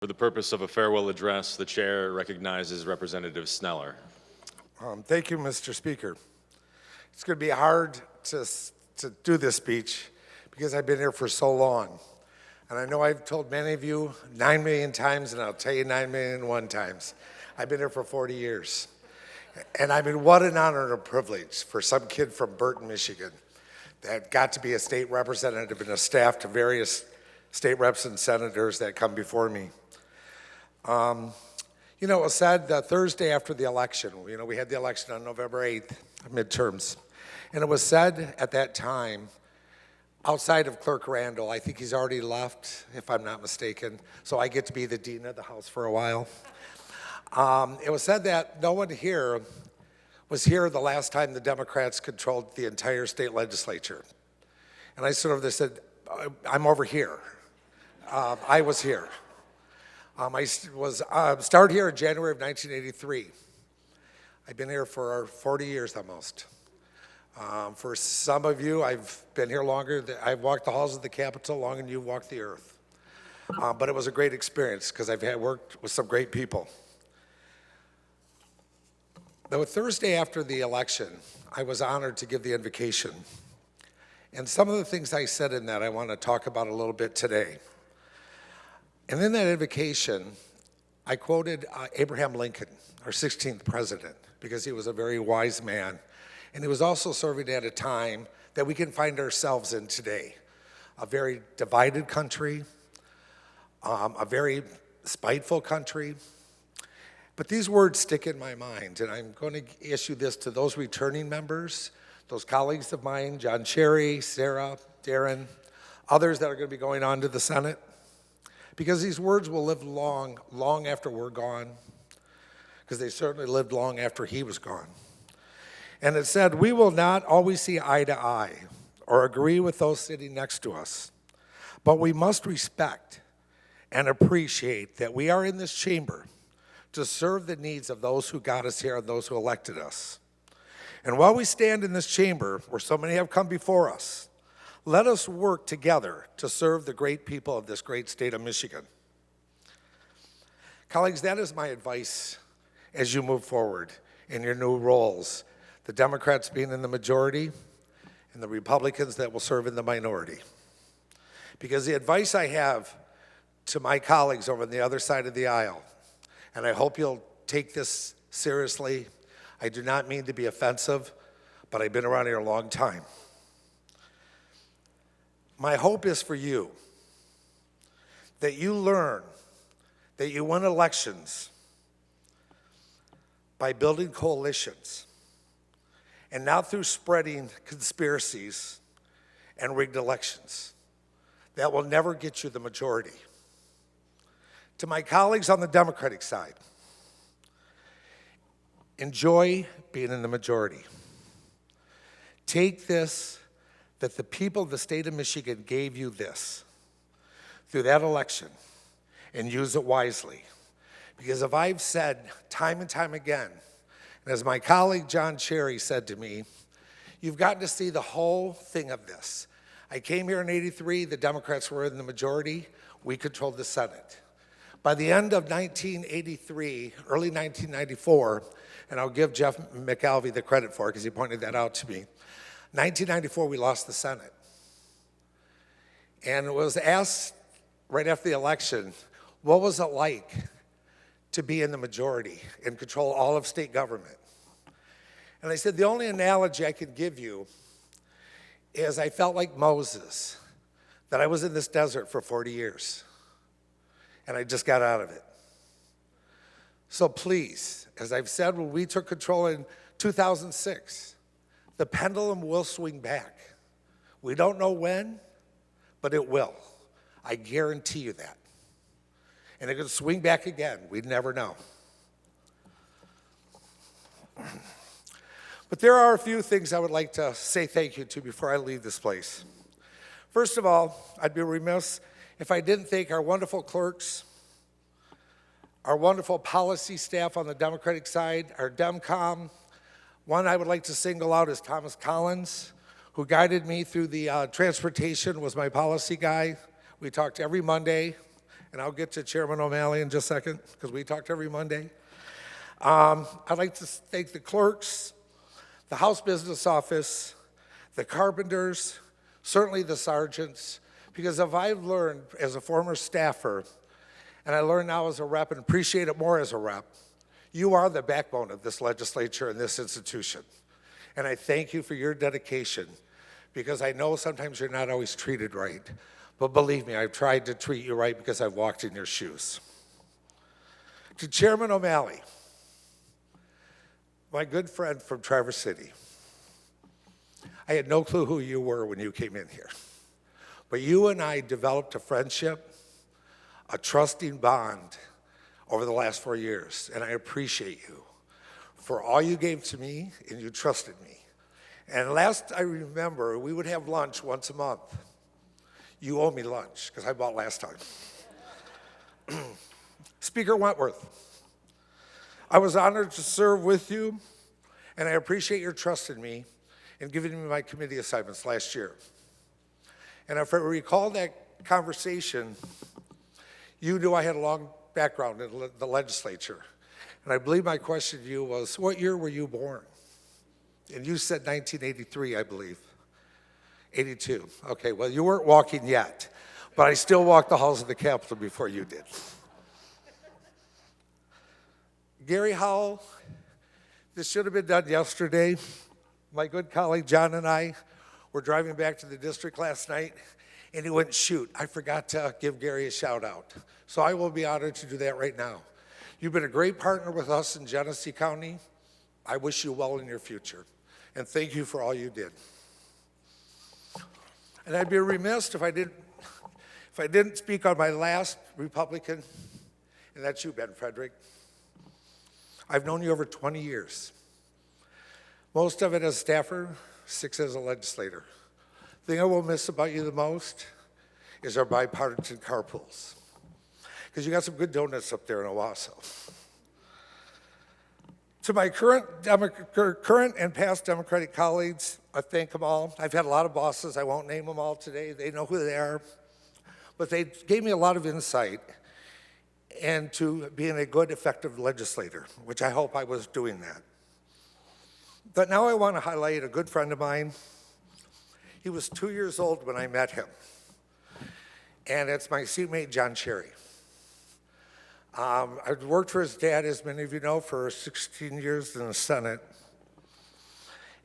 For the purpose of a farewell address, the chair recognizes Representative Sneller. Thank you, Mr. Speaker. It's going to be hard to do this speech because I've been here for so long. And I know I've told many of you 9 million times, and I'll tell you 9,000,001 times. I've been here for 40 years. And I mean, what an honor and a privilege for some kid from Burton, Michigan, that got to be a state representative and a staff to various state reps and senators that come before me. You know, it was said the Thursday after the election, we had the election on November 8th, midterms. And it was said at that time, outside of Clerk Randall, I think he's already left, if I'm not mistaken, so I get to be the dean of the House for a while. It was said that no one here was here the last time the Democrats controlled the entire state legislature. And I sort of said, I'm over here. I was here. I started here in January of 1983. I've been here for 40 years almost. For some of you, I've been here longer. I've walked the halls of the Capitol longer than you've walked the earth. But it was a great experience because I've worked with some great people. The Thursday after the election, I was honored to give the invocation. And some of the things I said in that I want to talk about a little bit today. And in that invocation, I quoted Abraham Lincoln, our 16th president, because he was a very wise man. And he was also serving at a time that we can find ourselves in today. A very divided country, a very spiteful country. But these words stick in my mind, and I'm going to issue this to those returning members, those colleagues of mine, John Cherry, Sarah, Darren, others that are going to be going on to the Senate. Because these words will live long, long after we're gone, because they certainly lived long after he was gone. And it said, we will not always see eye to eye or agree with those sitting next to us, but we must respect and appreciate that we are in this chamber to serve the needs of those who got us here and those who elected us. And while we stand in this chamber, where so many have come before us, let us work together to serve the great people of this great state of Michigan. Colleagues, that is my advice as you move forward in your new roles, the Democrats being in the majority and the Republicans that will serve in the minority. Because the advice I have to my colleagues over on the other side of the aisle, and I hope you'll take this seriously, I do not mean to be offensive, but I've been around here a long time. My hope is for you that you learn that you win elections by building coalitions and not through spreading conspiracies and rigged elections. That will never get you the majority. To my colleagues on the Democratic side, enjoy being in the majority. Take this, that the people of the state of Michigan gave you this through that election, and use it wisely. Because if I've said time and time again, and as my colleague John Cherry said to me, you've gotten to see the whole thing of this. I came here in '83, the Democrats were in the majority, we controlled the Senate. By the end of 1983, early 1994, and I'll give Jeff McAlvey the credit for it because he pointed that out to me, 1994, we lost the Senate. And it was asked right after the election, what was it like to be in the majority and control all of state government? And I said, the only analogy I could give you is I felt like Moses, that I was in this desert for 40 years, and I just got out of it. So please, as I've said, when we took control in 2006, the pendulum will swing back. We don't know when, but it will. I guarantee you that. And it could swing back again. We'd never know. But there are a few things I would like to say thank you to before I leave this place. First of all, I'd be remiss if I didn't thank our wonderful clerks, our wonderful policy staff on the Democratic side, our DemCom. One I would like to single out is Thomas Collins, who guided me through the transportation, was my policy guy. We talked every Monday and I'll get to Chairman O'Malley in just a second, because we talked every Monday. I'd like to thank the clerks, the House Business Office, the carpenters, certainly the sergeants, because if I've learned as a former staffer, and I learn now as a rep and appreciate it more as a rep, you are the backbone of this legislature and this institution. And I thank you for your dedication, because I know sometimes you're not always treated right. But believe me, I've tried to treat you right because I've walked in your shoes. To Chairman O'Malley, my good friend from Traverse City, I had no clue who you were when you came in here. But you and I developed a friendship, a trusting bond over the last 4 years, and I appreciate you for all you gave to me, and you trusted me. And last I remember, we would have lunch once a month. You owe me lunch, because I bought last time. Speaker Wentworth, I was honored to serve with you, and I appreciate your trust in me and giving me my committee assignments last year. And if I recall that conversation, you knew I had a long background in the legislature. And I believe my question to you was, what year were you born? And you said 1983, I believe. 82. Okay, well, you weren't walking yet, but I still walked the halls of the Capitol before you did. Gary Howell, this should have been done yesterday. My good colleague John and I were driving back to the district last night, and he went, shoot, I forgot to give Gary a shout out. So I will be honored to do that right now. You've been a great partner with us in Genesee County. I wish you well in your future, and thank you for all you did. And I'd be remiss if I didn't speak on my last Republican, and that's you, Ben Frederick. I've known you over 20 years. Most of it as a staffer, 6 as a legislator. The thing I will miss about you the most is our bipartisan carpools, because you got some good donuts up there in Owasso. To my current and past Democratic colleagues, I thank them all. I've had a lot of bosses. I won't name them all today. They know who they are. But they gave me a lot of insight into being a good, effective legislator, which I hope I was doing that. But now I want to highlight a good friend of mine. He was 2 years old when I met him. And it's my seatmate, John Cherry. I've worked for his dad, as many of you know, for 16 years in the Senate.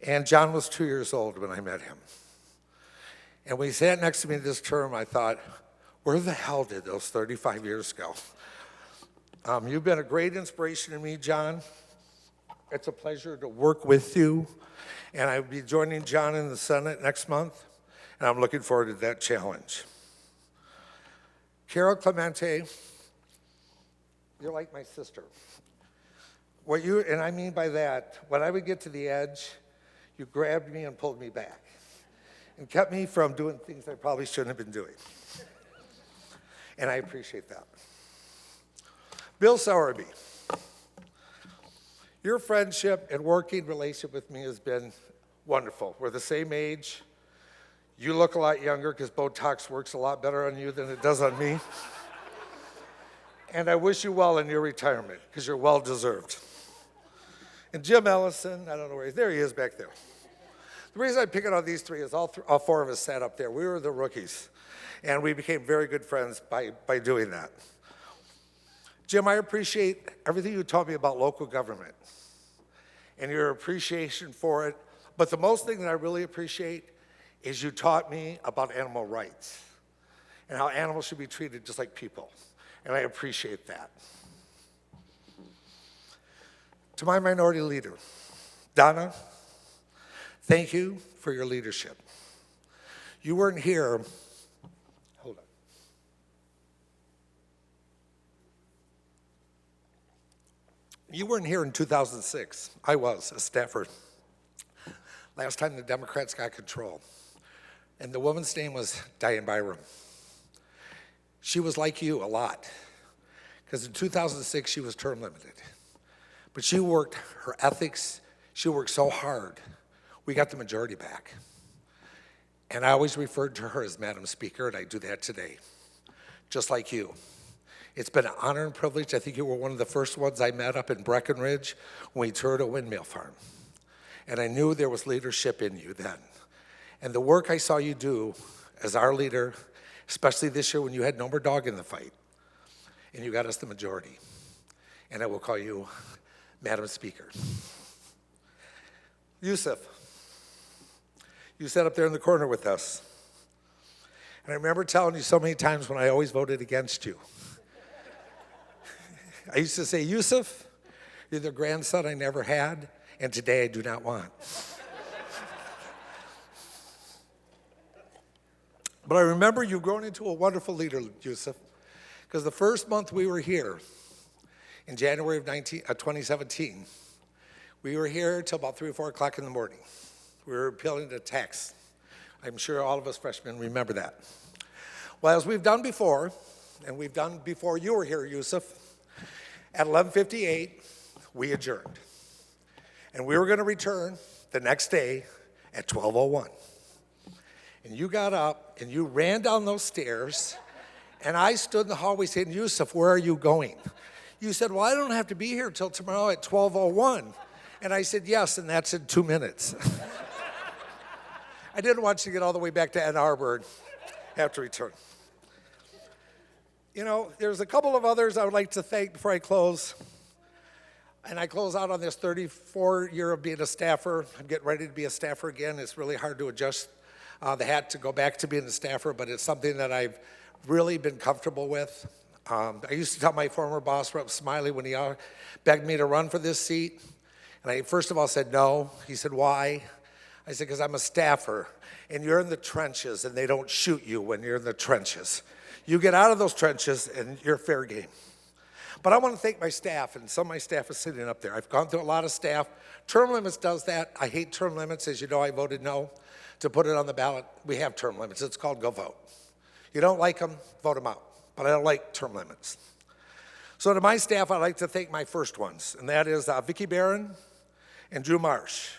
And John was 2 years old when I met him. And when he sat next to me this term, I thought, where the hell did those 35 years go? You've been a great inspiration to me, John. It's a pleasure to work with you. And I'll be joining John in the Senate next month, and I'm looking forward to that challenge. Carol Clemente, you're like my sister. And I mean by that, when I would get to the edge, you grabbed me and pulled me back and kept me from doing things I probably shouldn't have been doing. And I appreciate that. Bill Sowerby, your friendship and working relationship with me has been wonderful. We're the same age. You look a lot younger because Botox works a lot better on you than it does on me. And I wish you well in your retirement because you're well deserved. And Jim Ellison, I don't know where he is. There he is back there. The reason I'm picking on these three is all 4 of us sat up there. We were the rookies. And we became very good friends by doing that. Jim, I appreciate everything you taught me about local government and your appreciation for it. But the most thing that I really appreciate is you taught me about animal rights and how animals should be treated just like people. And I appreciate that. To my minority leader, Donna, thank you for your leadership. You weren't here. Hold on. You weren't here in 2006. I was a staffer. Last time the Democrats got control. And the woman's name was Diane Byram. She was like you a lot, because in 2006 she was term limited. But she worked her ethics, she worked so hard. We got the majority back. And I always referred to her as Madam Speaker, and I do that today, just like you. It's been an honor and privilege. I think you were one of the first ones I met up in Breckenridge when we toured a windmill farm. And I knew there was leadership in you then. And the work I saw you do as our leader, especially this year when you had no more dog in the fight, and you got us the majority. And I will call you Madam Speaker. Yusuf, you sat up there in the corner with us. And I remember telling you so many times when I always voted against you. I used to say, Yusuf, you're the grandson I never had, and today I do not want. But I remember you growing into a wonderful leader, Yusuf, because the first month we were here, in January of 2017, we were here till about 3 or 4 o'clock in the morning. We were appealing to tax. I'm sure all of us freshmen remember that. Well, as we've done before, and we've done before you were here, Yusuf, at 11:58, we adjourned. And we were going to return the next day at 12:01. And you got up and you ran down those stairs, and I stood in the hallway saying, Yusuf, where are you going? You said, well, I don't have to be here till tomorrow at 12:01. And I said, yes, and that's in 2 minutes. I didn't want you to get all the way back to Ann Arbor and have to return. You know, there's a couple of others I would like to thank before I close. And I close out on this 34 year of being a staffer. I'm getting ready to be a staffer again. It's really hard to adjust the hat to go back to being a staffer, but it's something that I've really been comfortable with. I used to tell my former boss, Rep. Smiley, when he begged me to run for this seat, and I first of all said no. He said, why? I said, because I'm a staffer, and you're in the trenches, and they don't shoot you when you're in the trenches. You get out of those trenches, and you're fair game. But I want to thank my staff, and some of my staff is sitting up there. I've gone through a lot of staff. Term limits does that. I hate term limits. As you know, I voted no to put it on the ballot. We have term limits. It's called go vote. You don't like them, vote them out. But I don't like term limits. So to my staff, I'd like to thank my first ones, and that is Vicki Barron and Drew Marsh.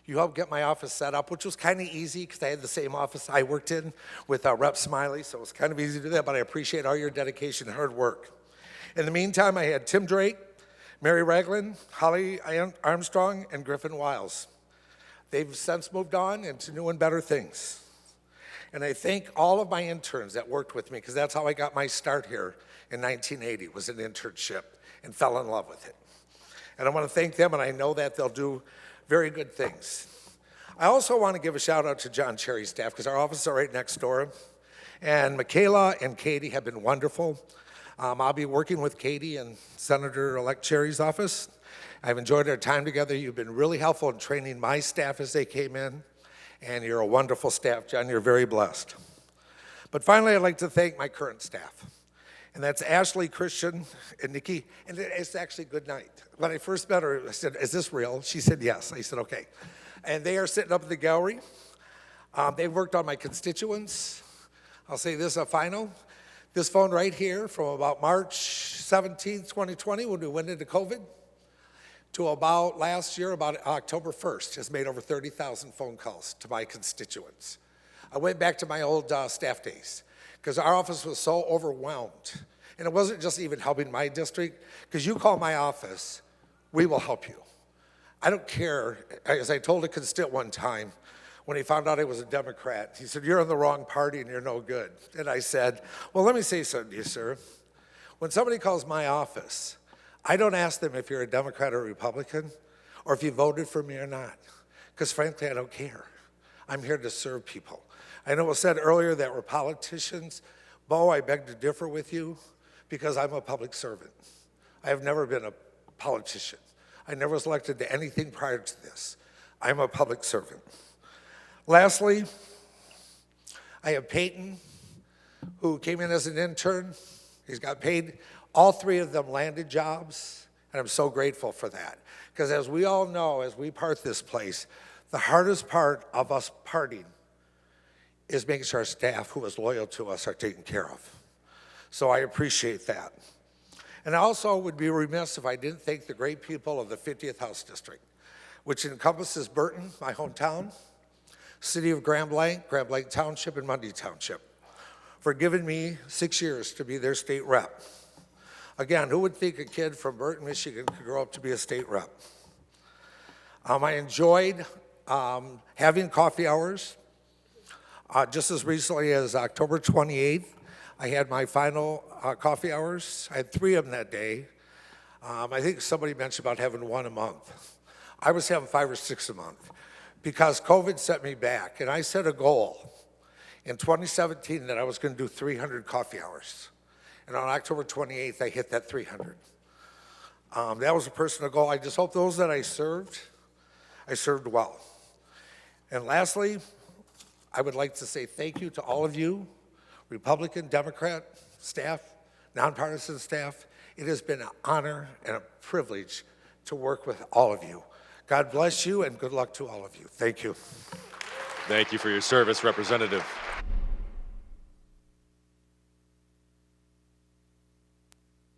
You helped get my office set up, which was kind of easy because I had the same office I worked in with Rep. Smiley, so it was kind of easy to do that, but I appreciate all your dedication and hard work. In the meantime, I had Tim Drake, Mary Ragland, Holly Armstrong, and Griffin Wiles. They've since moved on into new and better things. And I thank all of my interns that worked with me, because that's how I got my start here in 1980, was an internship, and fell in love with it. And I want to thank them, and I know that they'll do very good things. I also want to give a shout out to John Cherry's staff, because our offices are right next door. And Michaela and Katie have been wonderful. I'll be working with Katie in Senator-elect Cherry's office. I've enjoyed our time together. You've been really helpful in training my staff as they came in. And you're a wonderful staff, John. You're very blessed. But finally, I'd like to thank my current staff. And that's Ashley, Christian, and Nikki. And it's actually good night. When I first met her, I said, is this real? She said, yes. I said, okay. And they are sitting up in the gallery. They've worked on my constituents. I'll say this final. This phone right here from about March 17th, 2020, when we went into COVID, to about last year, about October 1st, has made over 30,000 phone calls to my constituents. I went back to my old staff days because our office was so overwhelmed. And it wasn't just even helping my district, because you call my office, we will help you. I don't care. As I told a constituent one time, when he found out I was a Democrat, he said, you're in the wrong party and you're no good. And I said, well, let me say something to you, sir. When somebody calls my office, I don't ask them if you're a Democrat or a Republican, or if you voted for me or not, because frankly, I don't care. I'm here to serve people. I know it was said earlier that we're politicians. Bo, I beg to differ with you, because I'm a public servant. I have never been a politician. I never was elected to anything prior to this. I'm a public servant. Lastly, I have Peyton, who came in as an intern. He's got paid. All three of them landed jobs, and I'm so grateful for that. Because as we all know, as we part this place, the hardest part of us parting is making sure our staff who is loyal to us are taken care of. So I appreciate that. And I also would be remiss if I didn't thank the great people of the 50th House District, which encompasses Burton, my hometown, City of Grand Blanc, Grand Blanc Township, and Mundy Township, for giving me 6 years to be their state rep. Again, who would think a kid from Burton, Michigan could grow up to be a state rep? I enjoyed having coffee hours. Just as recently as October 28th, I had my final coffee hours. I had 3 of them that day. I think somebody mentioned about having 1 a month. I was having 5 or 6 a month because COVID set me back. And I set a goal in 2017 that I was going to do 300 coffee hours. And on October 28th, I hit that 300. That was a personal goal. I just hope those that I served well. And lastly, I would like to say thank you to all of you, Republican, Democrat staff, nonpartisan staff. It has been an honor and a privilege to work with all of you. God bless you and good luck to all of you. Thank you. Thank you for your service, Representative.